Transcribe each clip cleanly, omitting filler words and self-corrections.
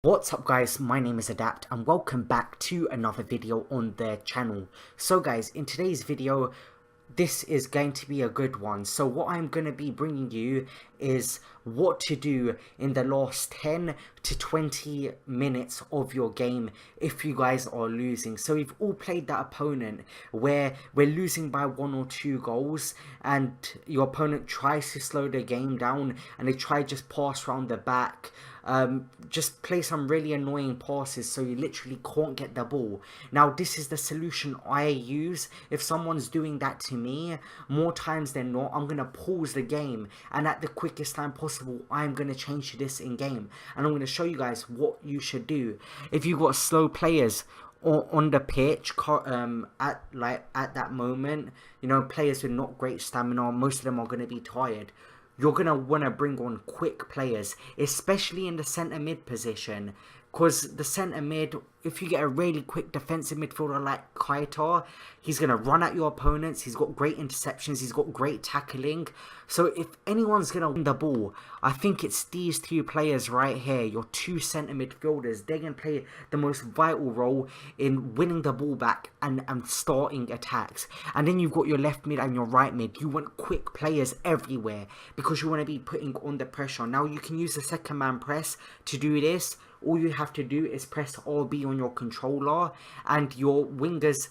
What's up guys, my name is Adapt and welcome back to another video on the channel. So guys, in today's video, this is going to be a good one. So what I'm going to be bringing you is what to do in the last 10 to 20 minutes of your game if you guys are losing. So we've all played that opponent where we're losing by 1 or 2 goals and your opponent tries to slow the game down and they try just pass around the back. Just play some really annoying passes so you literally can't get the ball. Now this is the solution I use. If someone's doing that to me, more times than not, I'm going to pause the game and at the quickest time possible I'm going to change to this in game and I'm going to show you guys what you should do. If you've got slow players on the pitch at that moment, you know, players with not great stamina, most of them are going to be tired. You're going to want to bring on quick players, especially in the centre mid position. Because the centre mid, if you get a really quick defensive midfielder like Kaita, he's going to run at your opponents. He's got great interceptions. He's got great tackling. So if anyone's going to win the ball, I think it's these two players right here, your two centre midfielders. They're going to play the most vital role in winning the ball back and starting attacks. And then you've got your left mid and your right mid. You want quick players everywhere because you want to be putting on the pressure. Now you can use the second man press to do this. All you have to do is press RB on your controller and your wingers,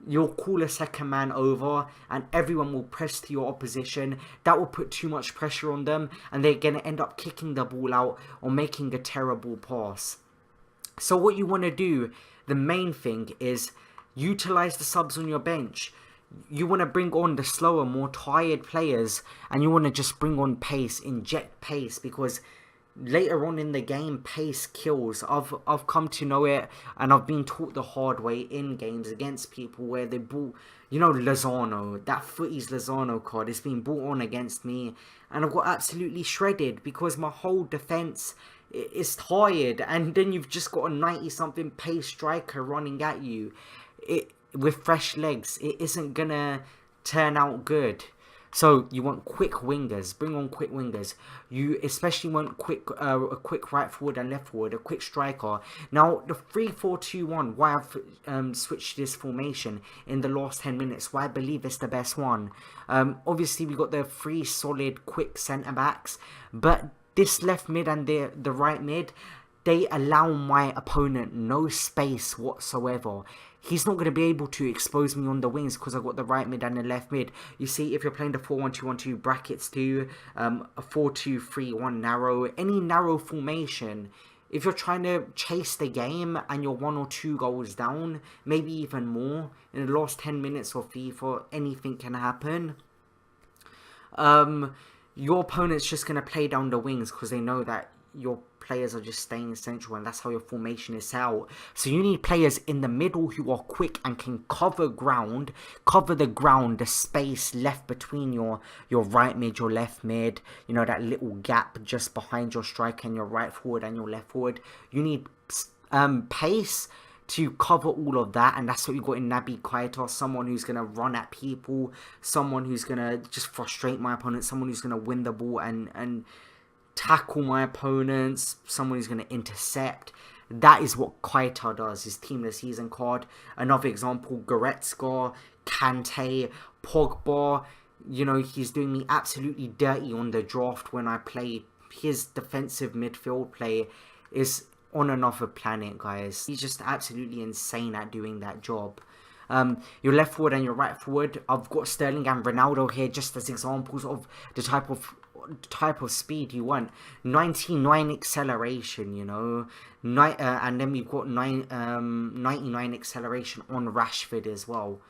you'll call a second man over and everyone will press to your opposition. That will put too much pressure on them and they're going to end up kicking the ball out or making a terrible pass. So what you want to do, the main thing is utilize the subs on your bench. You want to bring on the slower, more tired players and you want to just bring on pace, inject pace, because later on in the game, pace kills. I've come to know it, and I've been taught the hard way in games against people where they bought, you know, Lozano, that Footy's Lozano card is being brought on against me, and I've got absolutely shredded because my whole defense is tired, and then you've just got a 90-something pace striker running at you. With fresh legs, it isn't gonna turn out good. So you want quick wingers, bring on quick wingers. You especially want a quick right forward and left forward, a quick striker. Now the 3-4-2-1, why I've switched this formation in the last 10 minutes, why I believe it's the best one. Obviously we got the 3 solid quick centre backs, but this left mid and the right mid, they allow my opponent no space whatsoever. He's not going to be able to expose me on the wings because I've got the right mid and the left mid. You see, if you're playing the 4-1-2-1-2 brackets too, a 4-2-3-1 narrow, any narrow formation, if you're trying to chase the game and you're 1 or 2 goals down, maybe even more, in the last 10 minutes of FIFA, anything can happen. Your opponent's just going to play down the wings because they know that your players are just staying central and that's how your formation is set out. So you need players in the middle who are quick and can cover the ground, the space left between your right mid, your left mid, you know, that little gap just behind your striker and your right forward and your left forward. You need pace to cover all of that, and that's what you got in Naby Keita, someone who's going to run at people, someone who's going to just frustrate my opponent, someone who's going to win the ball and tackle my opponents, someone who's going to intercept. That is what Kaita does, his Team of the Season card. Another example, Goretzka, Kante, Pogba. You know, he's doing me absolutely dirty on the draft when I play. His defensive midfield play is on another planet, guys. He's just absolutely insane at doing that job. Your left forward and your right forward, I've got Sterling and Ronaldo here just as examples of the type of speed you want. 99 acceleration, you know, and then we've got 99 acceleration on Rashford as well.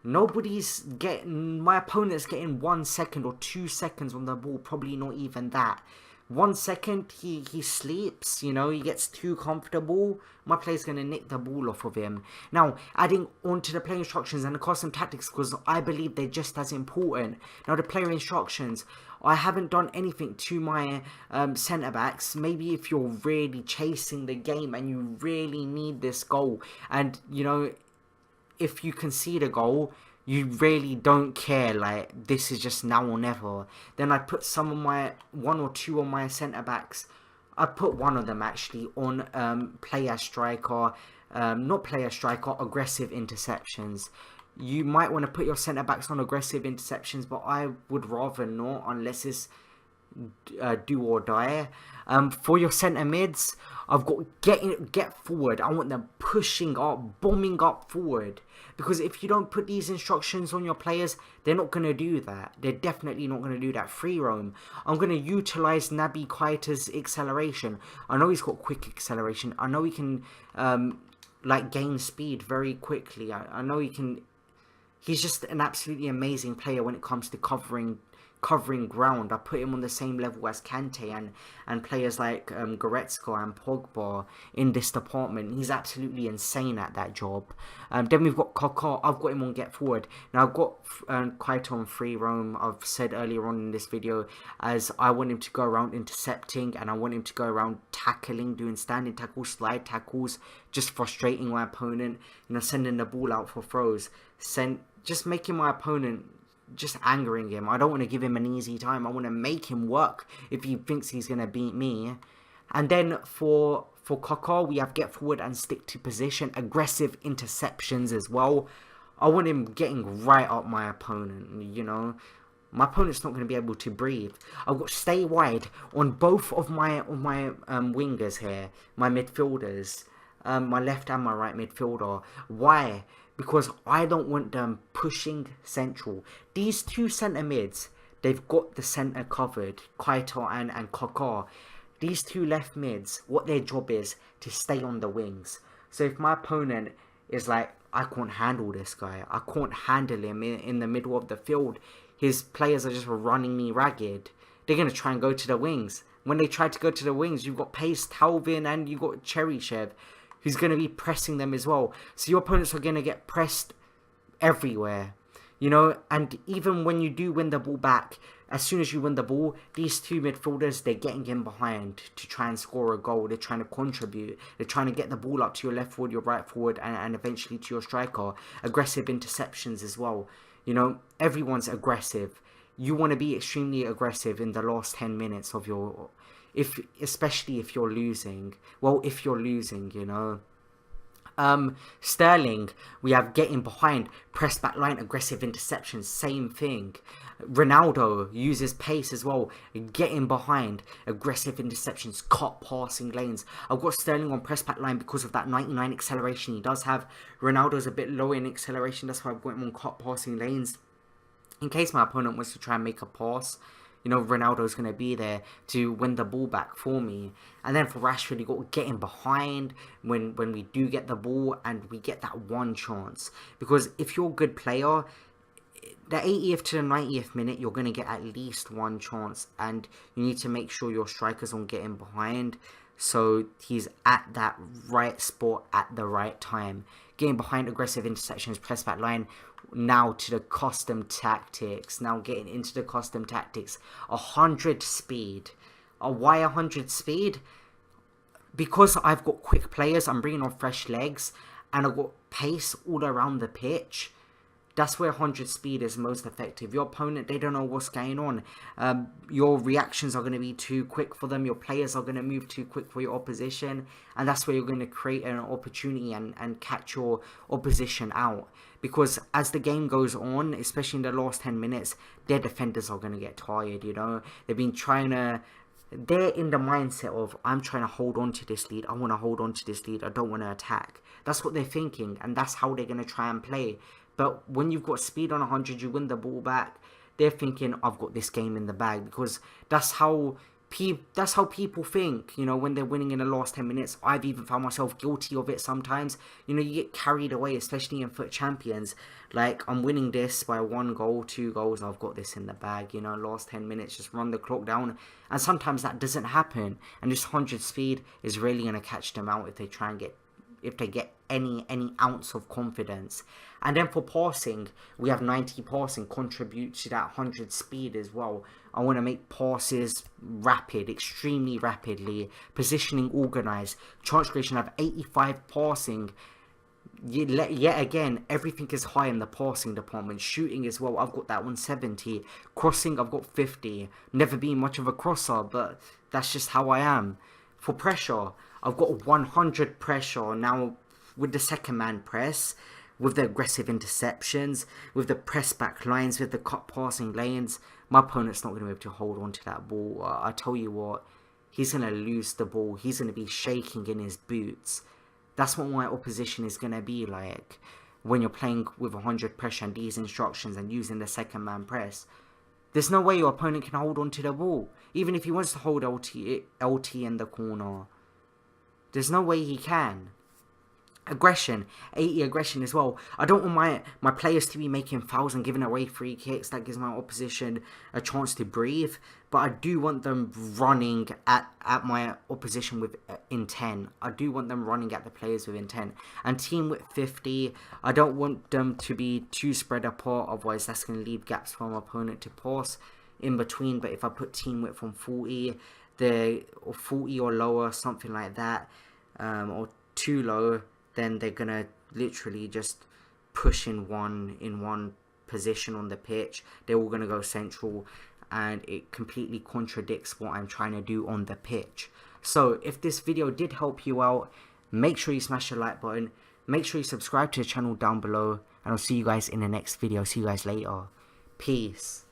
My opponent's getting 1 second or 2 seconds on the ball, probably not even that. 1 second, he sleeps, you know, he gets too comfortable. My player's going to nick the ball off of him. Now, adding on to the player instructions and the custom tactics, because I believe they're just as important. Now, the player instructions, I haven't done anything to my centre-backs. Maybe if you're really chasing the game and you really need this goal, and, you know, if you concede a goal, you really don't care, like, this is just now or never, then I put some of my 1 or 2 of my centre backs I put one of them actually on player striker, not player striker, aggressive interceptions. You might want to put your centre backs on aggressive interceptions, but I would rather not unless it's do or die. For your centre mids, I've got get forward. I want them pushing up, bombing up forward. Because if you don't put these instructions on your players, they're not going to do that. They're definitely not going to do that. Free roam. I'm going to utilise Naby Keita's acceleration. I know he's got quick acceleration. I know he can like gain speed very quickly. I know he can. He's just an absolutely amazing player when it comes to covering ground. I put him on the same level as Kante and players like Goretzka and Pogba in this department. He's absolutely insane at that job. Then we've got Kaká. I've got him on get forward. Now I've got Keita on free roam. I've said earlier on in this video, as I want him to go around intercepting and I want him to go around tackling, doing standing tackles, slide tackles, just frustrating my opponent, you know, sending the ball out for throws, just making my opponent, just angering him. I don't want to give him an easy time. I want to make him work if he thinks he's going to beat me. And then for Kaká, we have get forward and stick to position, aggressive interceptions as well. I want him getting right up my opponent, you know. My opponent's not going to be able to breathe. I've got stay wide on both of my wingers here, my midfielders, my left and my right midfielder. Why? Because I don't want them pushing central. These two centre mids, they've got the centre covered, Keita and Kaká. These two left mids, what their job is to stay on the wings. So if my opponent is like, I can't handle this guy, I can't handle him in the middle of the field, his players are just running me ragged, they're going to try and go to the wings. When they try to go to the wings, you've got Pace, Talvin, and you've got Cheryshev, who's going to be pressing them as well. So your opponents are going to get pressed everywhere, you know. And even when you do win the ball back, as soon as you win the ball, these two midfielders, they're getting in behind to try and score a goal. They're trying to contribute. They're trying to get the ball up to your left forward, your right forward, and eventually to your striker. Aggressive interceptions as well. You know, everyone's aggressive. You want to be extremely aggressive in the last 10 minutes of your... especially if you're losing. Well, if you're losing, you know. Sterling, we have getting behind, press back line, aggressive interceptions, same thing. Ronaldo uses pace as well, getting behind, aggressive interceptions, cut passing lanes. I've got Sterling on press back line because of that 99 acceleration he does have. Ronaldo's a bit low in acceleration, that's why I've got him on cut passing lanes. In case my opponent wants to try and make a pass, you know, Ronaldo's going to be there to win the ball back for me. And then for Rashford, you got getting behind when we do get the ball and we get that one chance. Because if you're a good player, the 80th to the 90th minute, you're going to get at least one chance. And you need to make sure your striker's on getting behind, so he's at that right spot at the right time. Getting behind, aggressive interceptions, press back line. Now to the custom tactics. Now getting into the custom tactics. 100 speed. Why 100 speed? Because I've got quick players, I'm bringing on fresh legs, and I've got pace all around the pitch. That's where 100 speed is most effective. Your opponent, they don't know what's going on. Your reactions are going to be too quick for them. Your players are going to move too quick for your opposition. And that's where you're going to create an opportunity and catch your opposition out. Because as the game goes on, especially in the last 10 minutes, their defenders are going to get tired, you know. They've been trying to... They're in the mindset of, I'm trying to hold on to this lead. I want to hold on to this lead. I don't want to attack. That's what they're thinking. And that's how they're going to try and play. But when you've got speed on 100, you win the ball back, they're thinking, I've got this game in the bag. Because that's how people think, you know, when they're winning in the last 10 minutes. I've even found myself guilty of it sometimes. You know, you get carried away, especially in FUT Champions. Like, I'm winning this by 1 goal, 2 goals, I've got this in the bag, you know, last 10 minutes, just run the clock down. And sometimes that doesn't happen. And this 100 speed is really going to catch them out if they try and get any ounce of confidence. And then for passing, we have 90 passing, contribute to that 100 speed as well. I want to make passes rapid, extremely rapidly, positioning organised, chance creation. I have 85 passing. Yet again, everything is high in the passing department. Shooting as well, I've got that 170. Crossing, I've got 50. Never been much of a crosser, but that's just how I am. For pressure, I've got 100 pressure now with the second man press, with the aggressive interceptions, with the press back lines, with the cut passing lanes. My opponent's not going to be able to hold on to that ball. I tell you what, he's going to lose the ball. He's going to be shaking in his boots. That's what my opposition is going to be like when you're playing with 100 pressure and these instructions and using the second man press. There's no way your opponent can hold on to the ball. Even if he wants to hold LT in the corner, there's no way he can. Aggression, 80 aggression as well. I don't want my players to be making fouls and giving away free kicks. That gives my opposition a chance to breathe. But I do want them running at my opposition with intent. I do want them running at the players with intent. And team width 50, I don't want them to be too spread apart. Otherwise, that's going to leave gaps for my opponent to pass in between. But if I put team width from 40, or 40 or lower, something like that, or too low, then they're gonna literally just push in one position on the pitch. They're all gonna go central, and it completely contradicts what I'm trying to do on the pitch. So if this video did help you out, make sure you smash the like button, make sure you subscribe to the channel down below, and I'll see you guys in the next video. See you guys later. Peace.